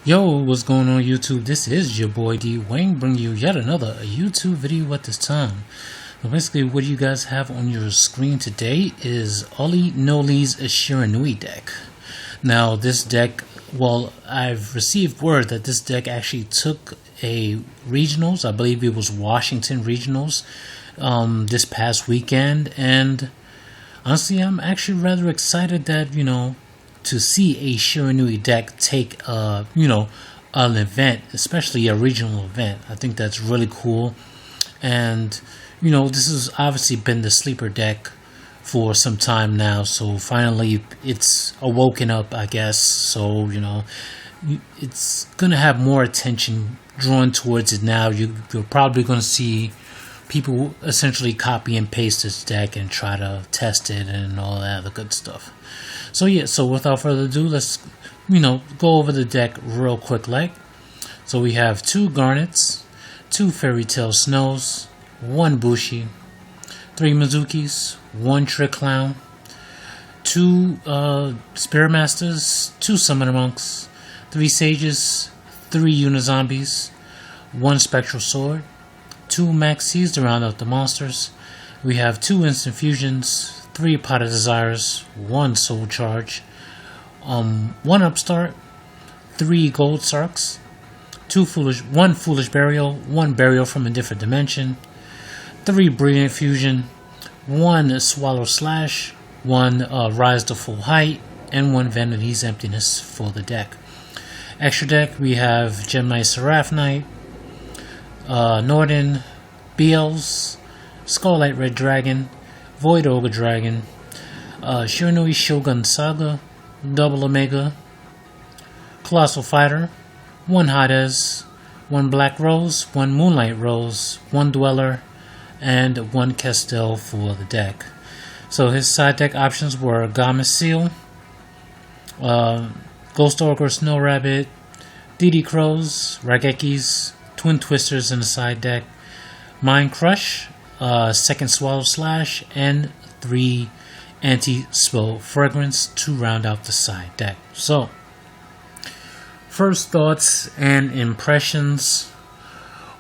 Yo, what's going on YouTube? This is your boy D Wayne bringing you yet another YouTube video at this time. So basically what you guys have on your screen today is Ollie Nollie's Shiranui deck. Now this deck, well, I've received word that this deck actually took a regionals, I believe it was Washington regionals, this past weekend, and honestly I'm actually rather excited that, to see a Shiranui deck take an event, especially a regional event. I think that's really cool. And this has obviously been the sleeper deck for some time now, so finally it's awoken up, I guess. So it's gonna have more attention drawn towards it now. You're probably gonna see people essentially copy and paste this deck and try to test it and all that other good stuff. So yeah, so without further ado, let's go over the deck real quick. So we have 2 Garnets, 2 Fairy Tale Snows, 1 Bushi, 3 Mizukis, 1 Trick Clown, 2 Spirit Masters, 2 Summoner Monks, 3 Sages, 3 Unizombies, 1 Spectral Sword, 2 Maxis to round out the monsters. We have 2 Instant Fusions, 3 Pot of Desires, 1 Soul Charge, 1 Upstart, 3 Gold Sarks, 1 Foolish Burial, 1 Burial from a Different Dimension, 3 Brilliant Fusion, 1 Swallow Slash, 1 Rise to Full Height, and 1 Vanity's Emptiness for the deck. Extra deck, we have Gemini Seraph Knight, Norden, Beals, Skulllight Red Dragon, Void Ogre Dragon, Shiranui Shogun Saga, Double Omega, Colossal Fighter, 1 Hades, 1 Black Rose, 1 Moonlight Rose, 1 Dweller, and 1 Castell for the deck. So his side deck options were Gamma Seal, Ghost Ogre Snow Rabbit, DD Crows, Ragekis, Twin Twisters in the side deck, Mind Crush, 2nd Swallow Slash, and 3 Anti-Spell Fragrance to round out the side deck. So, first thoughts and impressions.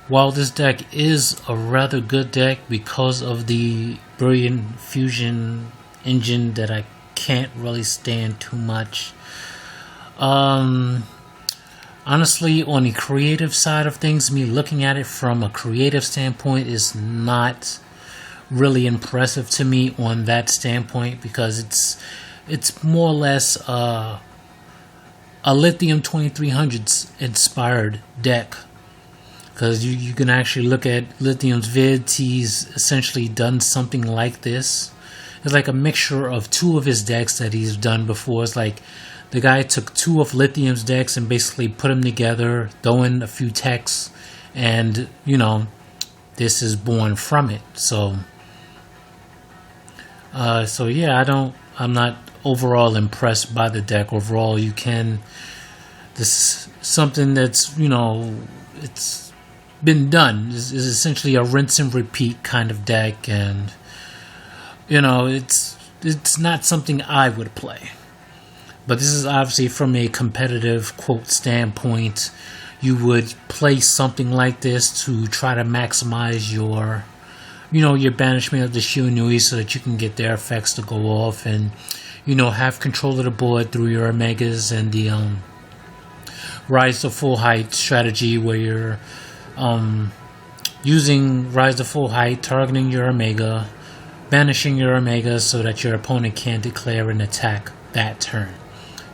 While this deck is a rather good deck because of the Brilliant Fusion engine that I can't really stand too much, honestly, on the creative side of things, me looking at it from a creative standpoint is not really impressive to me on that standpoint, because it's more or less a Lithium 2300s inspired deck. Because you can actually look at Lithium's vids, he's essentially done something like this. It's like a mixture of 2 of his decks that he's done before. It's like the guy took 2 of Lithium's decks and basically put them together, throw in a few texts, and this is born from it. So yeah, I'm not overall impressed by the deck. Overall, this is something that's it's been done. Is essentially a rinse and repeat kind of deck, and it's not something I would play. But this is obviously from a competitive quote standpoint. You would play something like this to try to maximize your your banishment of the Shiranui so that you can get their effects to go off, and have control of the board through your Omegas and the Rise to Full Height strategy, where you're using Rise to Full Height, targeting your Omega, banishing your Omega so that your opponent can't declare an attack that turn.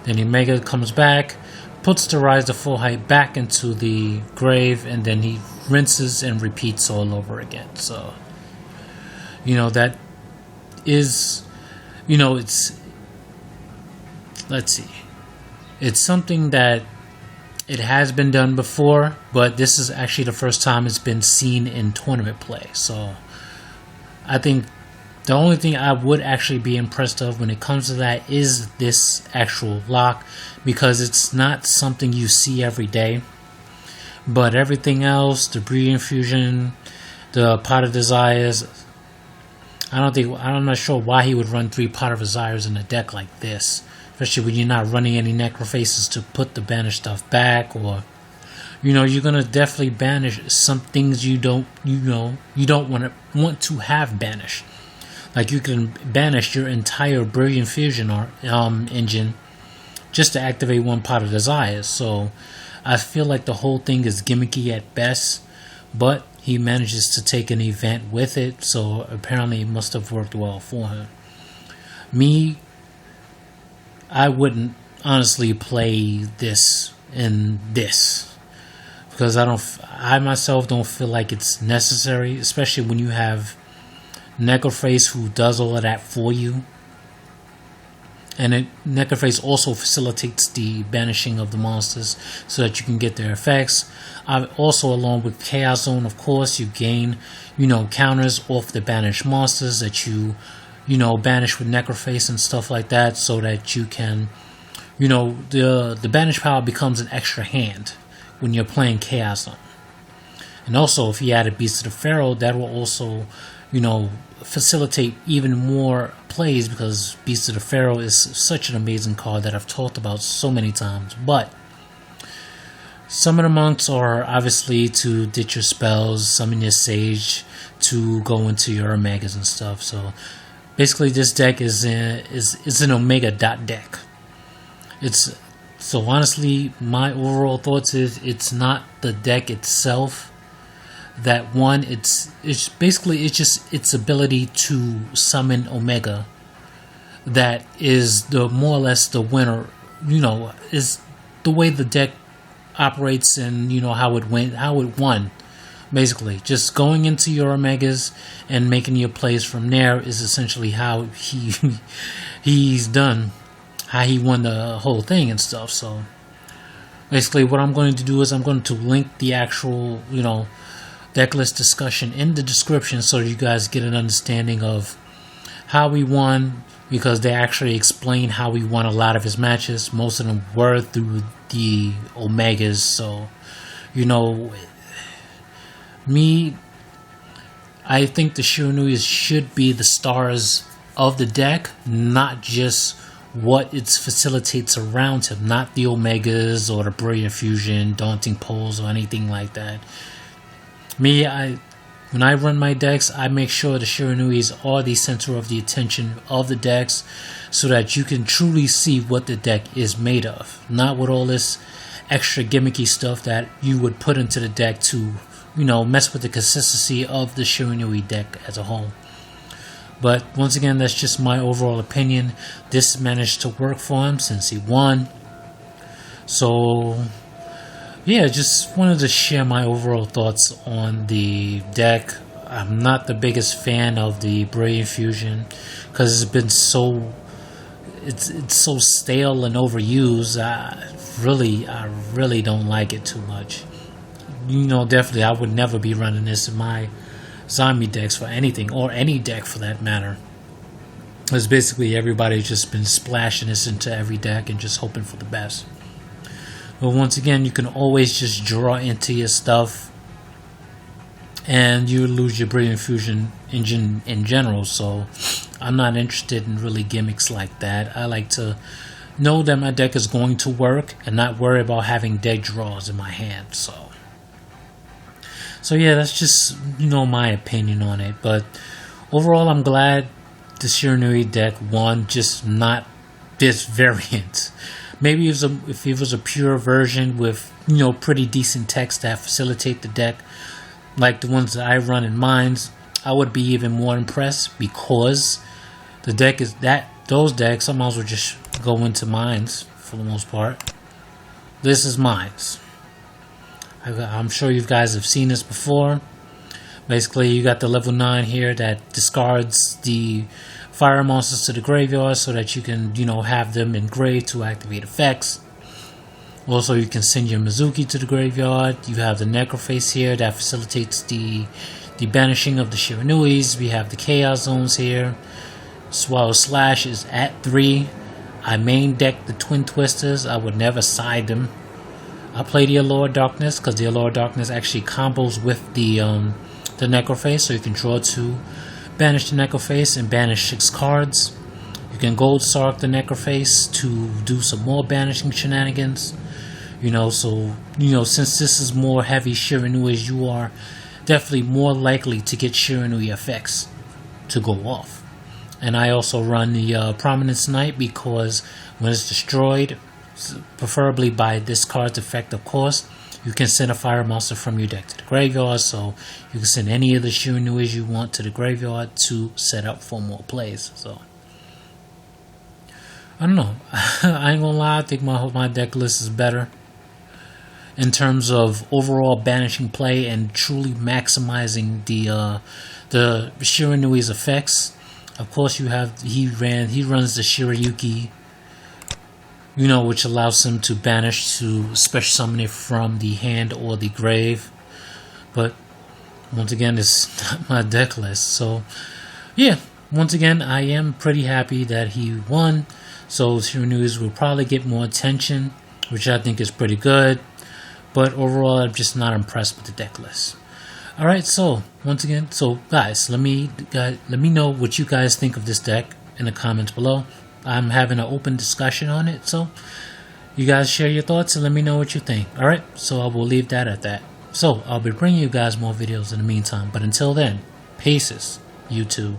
Then the Omega comes back, puts the Rise to Full Height back into the grave, and then he rinses and repeats all over again. So that is let's see, it's something that it has been done before, but this is actually the first time it's been seen in tournament play. So I think the only thing I would actually be impressed of when it comes to that is this actual lock, because it's not something you see every day. But everything else, the Brilliant Fusion, the Pot of Desires, I'm not sure why he would run 3 Pot of Desires in a deck like this. especially when you're not running any necrofaces to put the banished stuff back, or you're gonna definitely banish some things you don't want to have banished. Like you can banish your entire Brilliant Fusion engine just to activate one Pot of Desires. So I feel like the whole thing is gimmicky at best, but he manages to take an event with it, so apparently it must have worked well for him. Me, I wouldn't honestly play this in this, because I myself don't feel like it's necessary, especially when you have Necroface who does all of that for you. And Necroface also facilitates the banishing of the monsters so that you can get their effects. Also, along with Chaos Zone, of course, you gain, counters off the banished monsters that you banish with Necroface and stuff like that, so that you can, the banish power becomes an extra hand when you're playing Chaos Zone. And also, if you add a Beast of the Pharaoh, that will also, facilitate even more plays, because Beast of the Pharaoh is such an amazing card that I've talked about so many times. But some of the monks are obviously to ditch your spells, summon your Sage, to go into your Omegas and stuff. So basically, this deck is an Omega dot deck. So honestly, my overall thoughts is it's not the deck itself that won. It's basically just its ability to summon Omega that is the more or less the winner. Is the way the deck operates, and how it won. Basically, just going into your Omegas and making your plays from there is essentially how he's done, how he won the whole thing and stuff. So basically, what I'm going to do is I'm going to link the actual deck list discussion in the description, so you guys get an understanding of how we won, because they actually explain how we won a lot of his matches. Most of them were through the Omegas. So me, I think the Shiranui should be the stars of the deck, not just what it facilitates around him, not the Omegas or the Brilliant Fusion, Daunting Poles, or anything like that. Me, when I run my decks, I make sure the Shiranuis are the center of the attention of the decks, so that you can truly see what the deck is made of, not with all this extra gimmicky stuff that you would put into the deck to, mess with the consistency of the Shiranui deck as a whole. But once again, that's just my overall opinion. This managed to work for him since he won. So yeah, just wanted to share my overall thoughts on the deck. I'm not the biggest fan of the Brilliant Fusion, because it's been so stale and overused. I really don't like it too much. Definitely I would never be running this in my zombie decks for anything, or any deck for that matter. Because basically everybody's just been splashing this into every deck and just hoping for the best. But once again, you can always just draw into your stuff, and you lose your Brilliant Fusion engine in general. So I'm not interested in really gimmicks like that. I like to know that my deck is going to work and not worry about having deck draws in my hand. So yeah, that's just my opinion on it. But overall, I'm glad the Shiranui deck won, just not this variant. Maybe if it was a pure version with pretty decent text that facilitate the deck, like the ones that I run in mines, I would be even more impressed, because the deck is those decks I might as well just go into mines for the most part. This is mines. I'm sure you guys have seen this before. Basically, you got the level 9 here that discards the fire monsters to the graveyard, so that you can, have them in grave to activate effects. Also, you can send your Mizuki to the graveyard. You have the Necroface here that facilitates the banishing of the Shiranuis. We have the Chaos Zones here. Swallow Slash is at 3. I main deck the Twin Twisters. I would never side them. I play the Allure of Darkness, because the Allure of Darkness actually combos with the Necroface, so you can draw 2, banish the Necroface, and banish 6 cards. You can Gold Sark the Necroface to do some more banishing shenanigans. So, since this is more heavy Shiranuis, you are definitely more likely to get Shiranui effects to go off. And I also run the Prominence Knight because when it's destroyed, preferably by this card's effect, of course, you can send a fire monster from your deck to the graveyard, so you can send any of the Shiranuis you want to the graveyard to set up for more plays. So I don't know. I ain't gonna lie, I think my deck list is better in terms of overall banishing play and truly maximizing the Shiranui's effects. Of course, he runs the Shirayuki, which allows him to banish to special summon it from the hand or the grave. But once again, it's not my deck list. So yeah, once again, I am pretty happy that he won. So Shiranuis will probably get more attention, which I think is pretty good. But overall, I'm just not impressed with the deck list. Alright, so once again, guys, let me know what you guys think of this deck in the comments below. I'm having an open discussion on it, so you guys share your thoughts and let me know what you think. Alright, so I will leave that at that. So I'll be bringing you guys more videos in the meantime, but until then, peace, YouTube.